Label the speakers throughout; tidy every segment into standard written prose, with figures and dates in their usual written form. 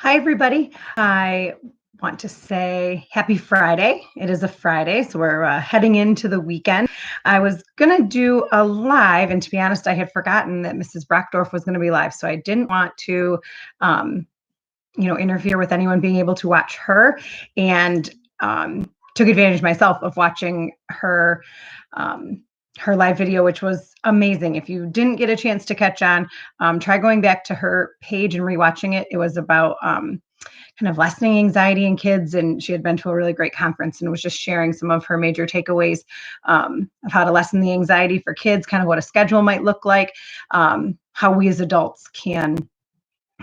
Speaker 1: Hi, everybody. I want to say happy Friday. It is a Friday, so we're heading into the weekend. I was going to do a live, and to be honest, I had forgotten that Mrs. Brockdorf was going to be live, so I didn't want to, interfere with anyone being able to watch her, and took advantage myself of watching her live video, which was amazing. If you didn't get a chance to catch on, try going back to her page and rewatching it. It was about kind of lessening anxiety in kids, and she had been to a really great conference and was just sharing some of her major takeaways of how to lessen the anxiety for kids, kind of what a schedule might look like, how we as adults can,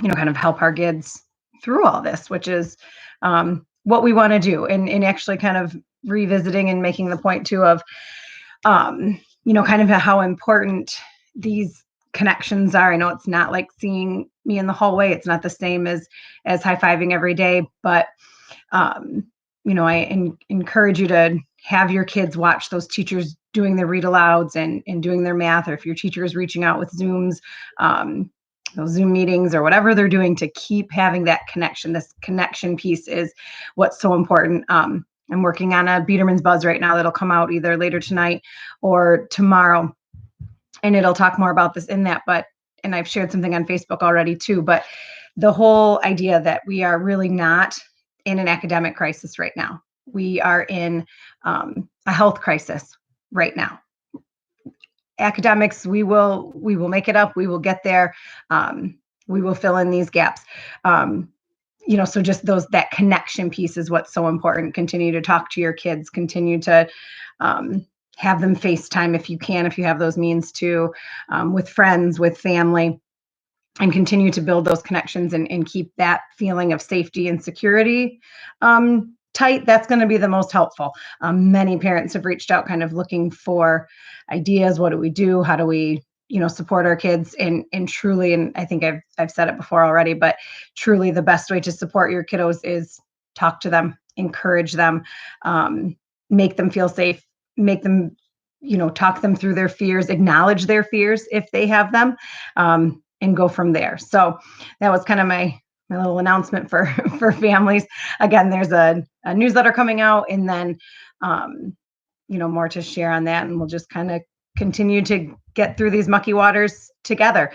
Speaker 1: kind of help our kids through all this, which is what we want to do, and actually kind of revisiting and making the point too of kind of how important these connections are. I know it's not like seeing me in the hallway. It's not the same as high-fiving every day, but I encourage you to have your kids watch those teachers doing their read alouds and doing their math, or if your teacher is reaching out with Zooms, those Zoom meetings or whatever they're doing, to keep having that connection. This connection piece is what's so important. I'm working on a Biederman's Buzz right now that'll come out either later tonight or tomorrow, and it'll talk more about this in that. And I've shared something on Facebook already too, but the whole idea that we are really not in an academic crisis right now. We are in a health crisis right now. Academics, we will make it up. We will get there. We will fill in these gaps. So just that connection piece is what's so important. Continue to talk to your kids, continue to have them FaceTime if you can, if you have those means to, with friends, with family, and continue to build those connections and keep that feeling of safety and security tight. That's going to be the most helpful. Many parents have reached out kind of looking for ideas. What do we do? How do we support our kids, and truly, and I think I've said it before already, but truly the best way to support your kiddos is talk to them, encourage them, make them feel safe, make them, talk them through their fears, acknowledge their fears if they have them, and go from there. So that was kind of my little announcement for families. Again, there's a newsletter coming out, and then more to share on that, and we'll just kind of continue to get through these mucky waters together.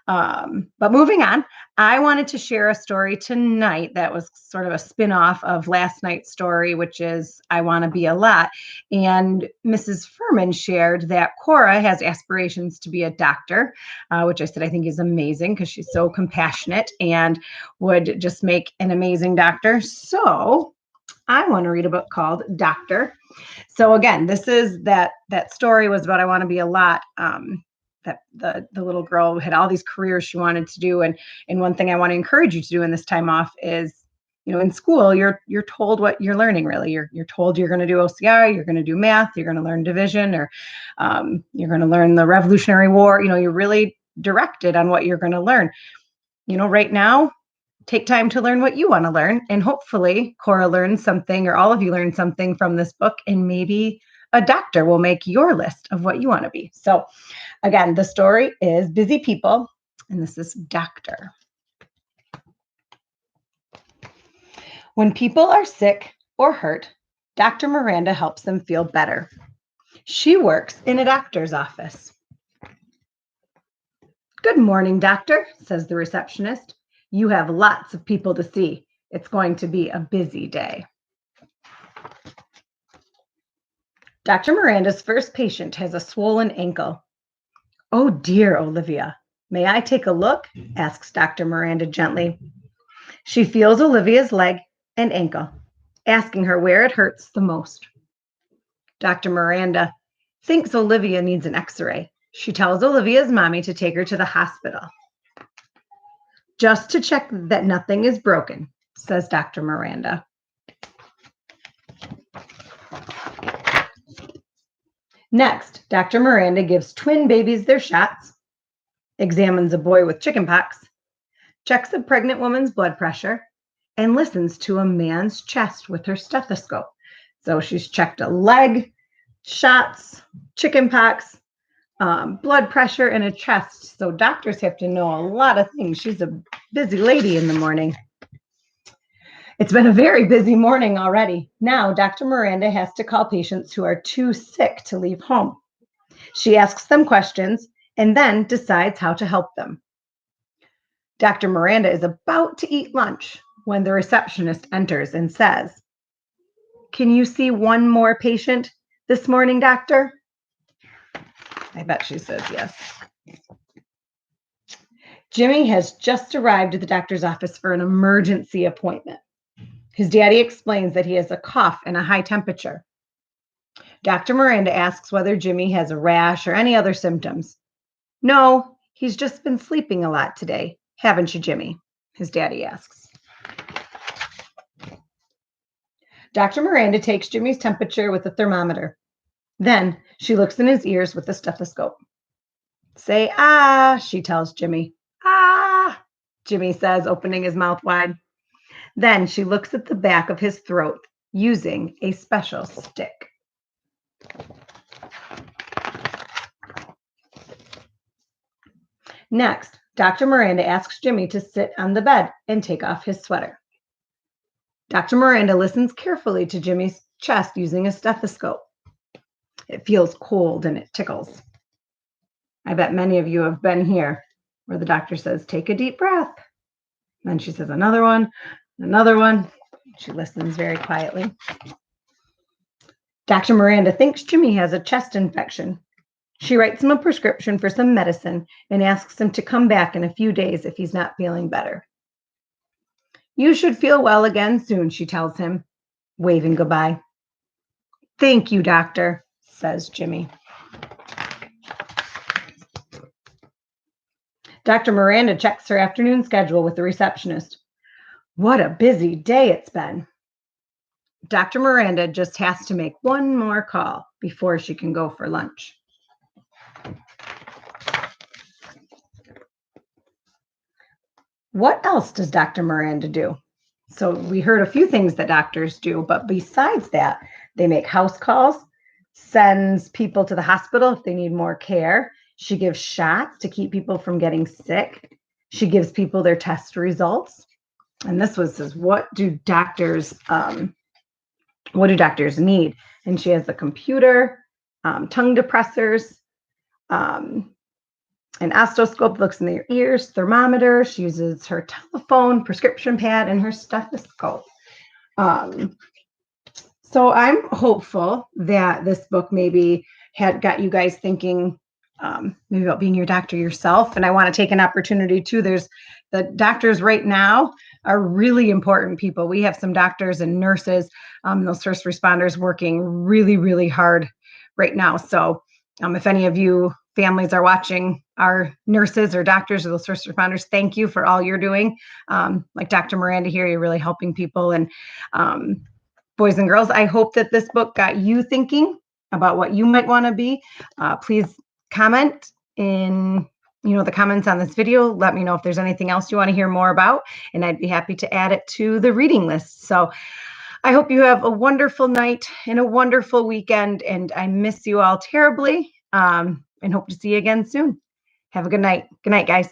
Speaker 1: But moving on, I wanted to share a story tonight that was sort of a spin-off of last night's story, which is I Want to Be a Lot. And Mrs. Furman shared that Cora has aspirations to be a doctor, which I said I think is amazing because she's so compassionate and would just make an amazing doctor. So I want to read a book called Doctor. So again, this is that story was about I Want to Be a Lot. That the little girl had all these careers she wanted to do, and one thing I want to encourage you to do in this time off is, in school you're told what you're learning. Really, you're told you're going to do OCR, you're going to do math, you're going to learn division, or you're going to learn the Revolutionary War. You're really directed on what you're going to learn. Right now, take time to learn what you want to learn. And hopefully Cora learns something, or all of you learn something from this book, and maybe a doctor will make your list of what you want to be. So again, the story is Busy People, and this is Doctor. When people are sick or hurt, Dr. Miranda helps them feel better. She works in a doctor's office. Good morning, doctor, says the receptionist. You have lots of people to see. It's going to be a busy day. Dr. Miranda's first patient has a swollen ankle. Oh dear, Olivia. May I take a look? Asks Dr. Miranda gently. She feels Olivia's leg and ankle, asking her where it hurts the most. Dr. Miranda thinks Olivia needs an X-ray. She tells Olivia's mommy to take her to the hospital. Just to check that nothing is broken, says Dr. Miranda. Next, Dr. Miranda gives twin babies their shots, examines a boy with chickenpox, checks a pregnant woman's blood pressure, and listens to a man's chest with her stethoscope. So she's checked a leg, shots, chickenpox, blood pressure, and a chest. So doctors have to know a lot of things. She's a busy lady in the morning. It's been a very busy morning already. Now, Dr. Miranda has to call patients who are too sick to leave home. She asks them questions and then decides how to help them. Dr. Miranda is about to eat lunch when the receptionist enters and says, "Can you see one more patient this morning, doctor?" I bet she says yes. Jimmy has just arrived at the doctor's office for an emergency appointment. His daddy explains that he has a cough and a high temperature. Dr. Miranda asks whether Jimmy has a rash or any other symptoms. "No, he's just been sleeping a lot today, haven't you, Jimmy?" his daddy asks. Dr. Miranda takes Jimmy's temperature with a thermometer. Then she looks in his ears with the stethoscope. "Say ah," she tells Jimmy. "Ah," Jimmy says, opening his mouth wide. Then she looks at the back of his throat using a special stick. Next, Dr. Miranda asks Jimmy to sit on the bed and take off his sweater. Dr. Miranda listens carefully to Jimmy's chest using a stethoscope. It feels cold and it tickles. I bet many of you have been here where the doctor says, "Take a deep breath." Then she says another one, another one. She listens very quietly. Dr. Miranda thinks Jimmy has a chest infection. She writes him a prescription for some medicine and asks him to come back in a few days if he's not feeling better. "You should feel well again soon," she tells him, waving goodbye. "Thank you, doctor," says Jimmy. Dr. Miranda checks her afternoon schedule with the receptionist. What a busy day it's been. Dr. Miranda just has to make one more call before she can go for lunch. What else does Dr. Miranda do? So we heard a few things that doctors do, but besides that, they make house calls, sends people to the hospital if they need more care. She gives shots to keep people from getting sick. She gives people their test results. And this was says, what do doctors need? And she has a computer, tongue depressors, an otoscope looks in their ears, thermometer. She uses her telephone, prescription pad, and her stethoscope. So I'm hopeful that this book maybe had got you guys thinking maybe about being your doctor yourself. And I want to take an opportunity too. There's the doctors right now are really important people. We have some doctors and nurses, those first responders working really, really hard right now. So if any of you families are watching our nurses or doctors or those first responders, thank you for all you're doing. Like Dr. Miranda here, you're really helping people. And boys and girls, I hope that this book got you thinking about what you might want to be. Please comment in the comments on this video. Let me know if there's anything else you want to hear more about, and I'd be happy to add it to the reading list. So I hope you have a wonderful night and a wonderful weekend, and I miss you all terribly, and hope to see you again soon. Have a good night. Good night, guys.